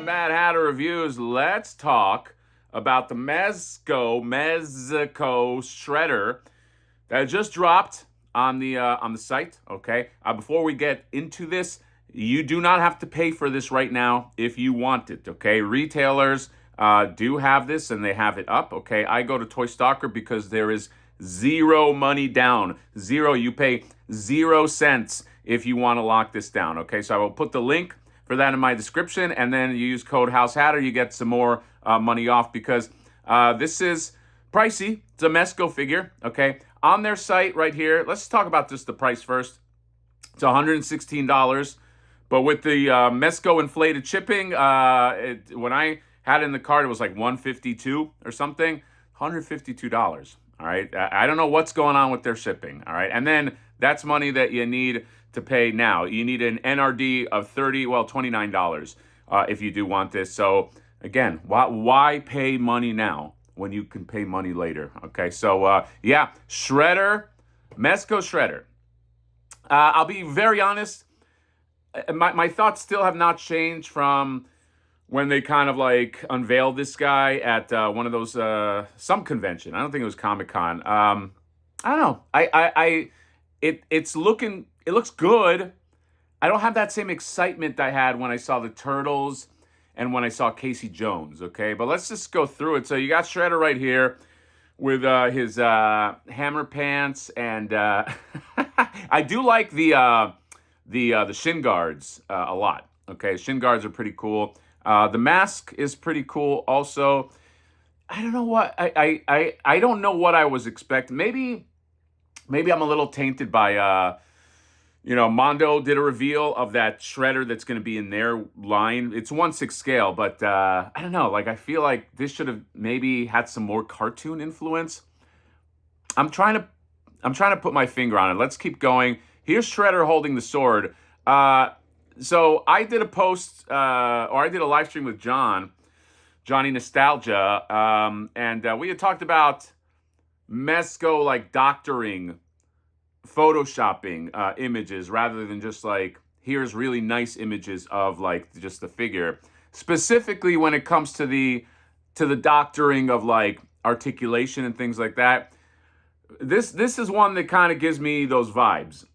to Mad Hatter Reviews. Let's talk about the mezco shredder that just dropped on the site. Okay. Before we get into this, you do not have to pay for this right now if you want it. Okay. Retailers do have this and they have it up. Okay. I go to Toy Stalker because there is zero money down. Zero. You pay 0 cents if you want to lock this down. Okay. So I will put the link for that in my description, and then you use code HouseHatter, you get some more money off because this is pricey. It's a mezco figure, okay? On their site right here, let's talk about just the price first. It's $116, but with the mezco inflated shipping, when I had it in the cart, it was like $152 or something, $152, all right? I don't know what's going on with their shipping, all right? And then that's money that you need to pay now. You need an NRD of $29 if you do want this. So again, why pay money now when you can pay money later? Okay, so yeah, shredder, mezco shredder. I'll be very honest. My thoughts still have not changed from when they kind of like unveiled this guy at one of those some convention. I don't think it was Comic-Con. I don't know. It looks good. I don't have that same excitement I had when I saw the Turtles and when I saw Casey Jones, okay? But let's just go through it. So you got Shredder right here with his hammer pants, and I do like the shin guards a lot, okay? Shin guards are pretty cool. The mask is pretty cool also. I don't know what I don't know what I was expecting. Maybe I'm a little tainted by Mondo did a reveal of that shredder that's going to be in their line. It's 1/6 scale, but I don't know. Like, I feel like this should have maybe had some more cartoon influence. I'm trying to put my finger on it. Let's keep going. Here's Shredder holding the sword. So I did a post, or I did a live stream with Johnny Nostalgia, and we had talked about mezco like doctoring, photoshopping images rather than just like here's really nice images of like just the figure, specifically when it comes to the doctoring of like articulation and things like that. This is one that kind of gives me those vibes.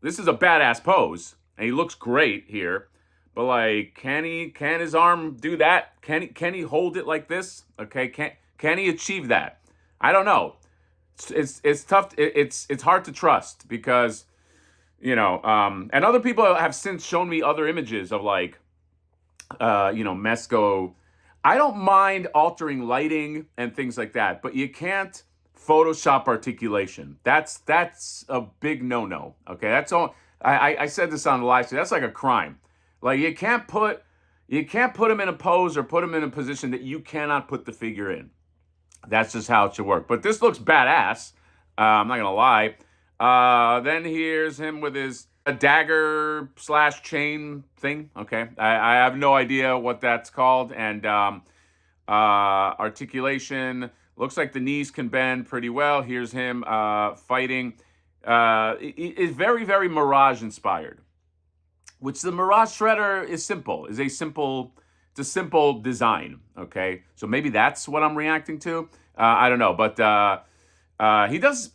This is a badass pose and he looks great here, but like can his arm do that? Can he hold it like this? Okay, can he achieve that? I don't know. It's tough. It's hard to trust because, and other people have since shown me other images of like, mezco. I don't mind altering lighting and things like that, but you can't Photoshop articulation. That's a big no-no. Okay, that's all. I said this on the live stream. That's like a crime. Like you can't put him in a pose or put him in a position that you cannot put the figure in. That's just how it should work. But this looks badass. I'm not going to lie. Then here's him with his dagger / chain thing. Okay. I have no idea what that's called. And articulation. Looks like the knees can bend pretty well. Here's him fighting. It's very, very Mirage inspired. Which the Mirage Shredder is simple. It's a simple design, okay? So maybe that's what I'm reacting to. I don't know, but he does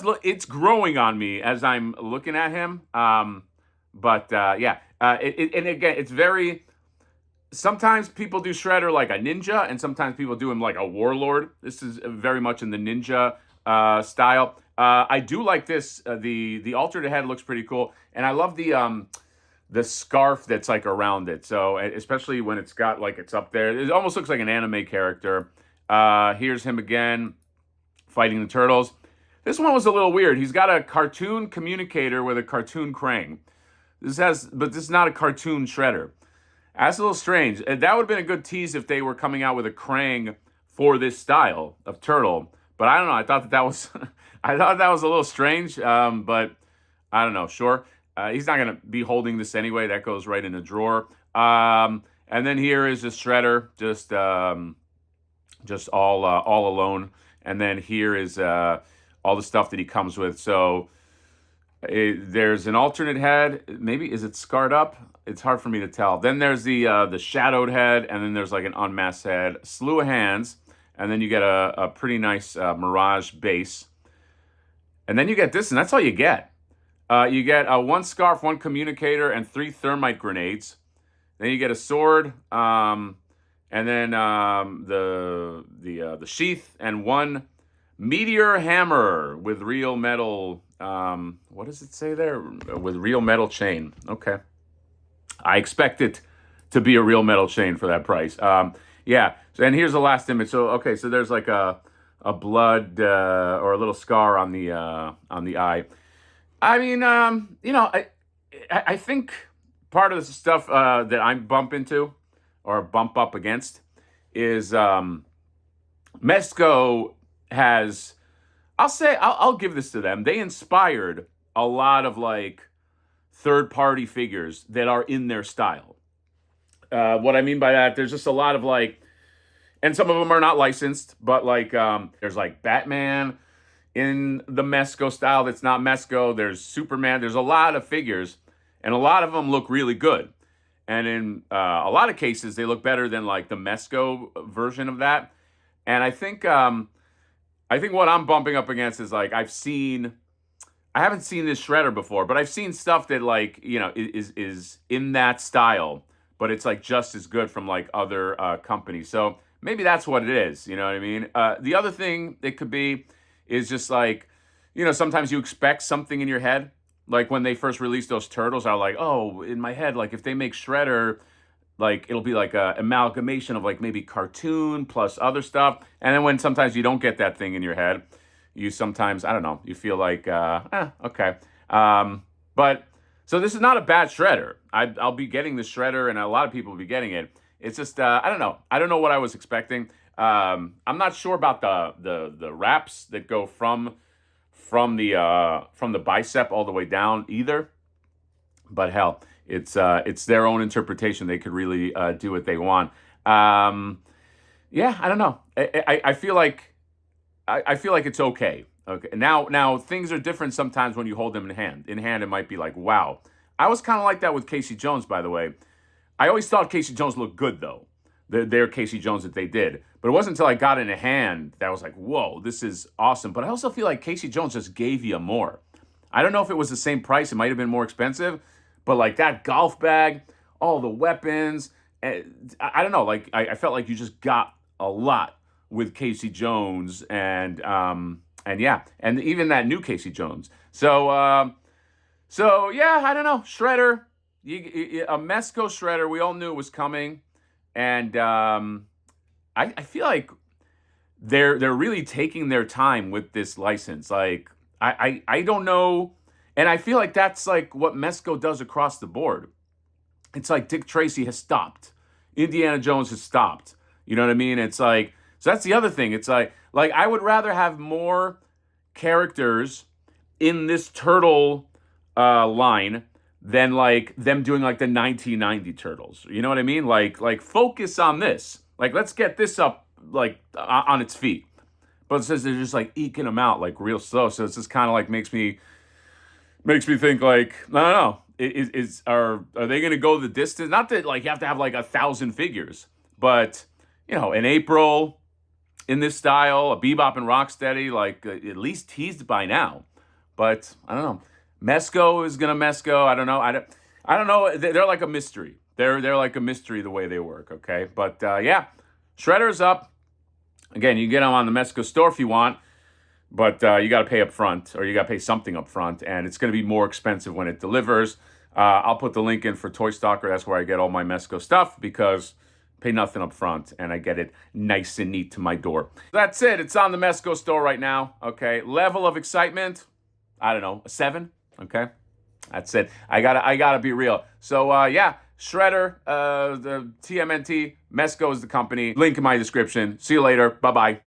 look. It's growing on me as I'm looking at him. Yeah. And again, it's very. Sometimes people do Shredder like a ninja, and sometimes people do him like a warlord. This is very much in the ninja style. I do like this. The alternate head looks pretty cool, and I love the scarf that's like around it. So especially when it's got like it's up there, it almost looks like an anime character. Here's him again fighting the turtles. This one was a little weird. He's got a cartoon communicator with a cartoon Krang. But this is not a cartoon Shredder. That's a little strange. That would have been a good tease if they were coming out with a Krang for this style of turtle. But I don't know. I thought that was I thought that was a little strange. But I don't know. Sure. He's not going to be holding this anyway. That goes right in a drawer. And then here is a Shredder, just all alone. And then here is all the stuff that he comes with. So there's an alternate head. Maybe is it scarred up? it's hard for me to tell. Then there's the shadowed head, and then there's like an unmasked head, slew of hands, and then you get a pretty nice Mirage base. And then you get this, and that's all you get. You get one scarf, one communicator, and 3 thermite grenades. Then you get a sword, and then the sheath, and 1 meteor hammer with real metal. What does it say there? With real metal chain. Okay, I expect it to be a real metal chain for that price. Yeah. So, and here's the last image. So okay, so there's like a blood or a little scar on the eye. I mean, I think part of the stuff that I bump into or bump up against is Mezco has. I'll give this to them. They inspired a lot of like third-party figures that are in their style. What I mean by that, there's just a lot of like, and some of them are not licensed, but like there's like Batman in the Mezco style that's not Mezco. There's Superman. There's a lot of figures, and a lot of them look really good. And in a lot of cases, they look better than like the Mezco version of that. And I think what I'm bumping up against is like I haven't seen this shredder before, but I've seen stuff that like is in that style, but it's like just as good from like other companies. So maybe that's what it is. You know what I mean? The other thing it could be is just like, sometimes you expect something in your head. Like when they first released those turtles, I was like, oh, in my head, like if they make Shredder, like it'll be like a amalgamation of like maybe cartoon plus other stuff. And then when sometimes you don't get that thing in your head, you sometimes, I don't know, you feel like, okay. But so this is not a bad Shredder. I'll be getting the Shredder, and a lot of people will be getting it. It's just, I don't know. I don't know what I was expecting. I'm not sure about the wraps that go from the bicep all the way down either. But hell, it's their own interpretation. They could really do what they want. Yeah, I don't know. I feel like it's okay. Okay. Now things are different sometimes when you hold them in hand. In hand, it might be like, wow. I was kind of like that with Casey Jones, by the way. I always thought Casey Jones looked good, though. Their Casey Jones that they did. But it wasn't until I got it in a hand that I was like, whoa, this is awesome. But I also feel like Casey Jones just gave you more. I don't know if it was the same price. It might have been more expensive. But like that golf bag, all the weapons, I don't know. Like I felt like you just got a lot with Casey Jones and yeah. And even that new Casey Jones. So yeah, I don't know. Shredder. A Mezco Shredder, we all knew it was coming, and I feel like they're really taking their time with this license. Like I don't know, and I feel like that's like what Mezco does across the board. It's like Dick Tracy has stopped, Indiana Jones has stopped. You know what I mean? It's like, so that's the other thing. It's like I would rather have more characters in this turtle line than like them doing like the 1990 turtles. You know what I mean? Like focus on this. Like let's get this up like on its feet. But it says they're just like eking them out like real slow. So it's just kind of like makes me think like, I don't know. Are they going to go the distance? Not that like you have to have like 1,000 figures, but in April in this style, a Bebop and Rocksteady, like at least teased by now. But I don't know. Mezco is gonna Mezco. I don't know. I don't know. They're like a mystery. They're like a mystery the way they work. Okay, but yeah, Shredder's up. Again, you can get them on the Mezco store if you want, but you got to pay up front, or you got to pay something up front, and it's going to be more expensive when it delivers. I'll put the link in for Toy Stalker. That's where I get all my Mezco stuff because I pay nothing up front, and I get it nice and neat to my door. That's it. It's on the Mezco store right now. Okay, level of excitement, I don't know, a 7. Okay, that's it. I gotta be real. So yeah, Shredder, the TMNT, Mezco is the company. Link in my description. See you later. Bye bye.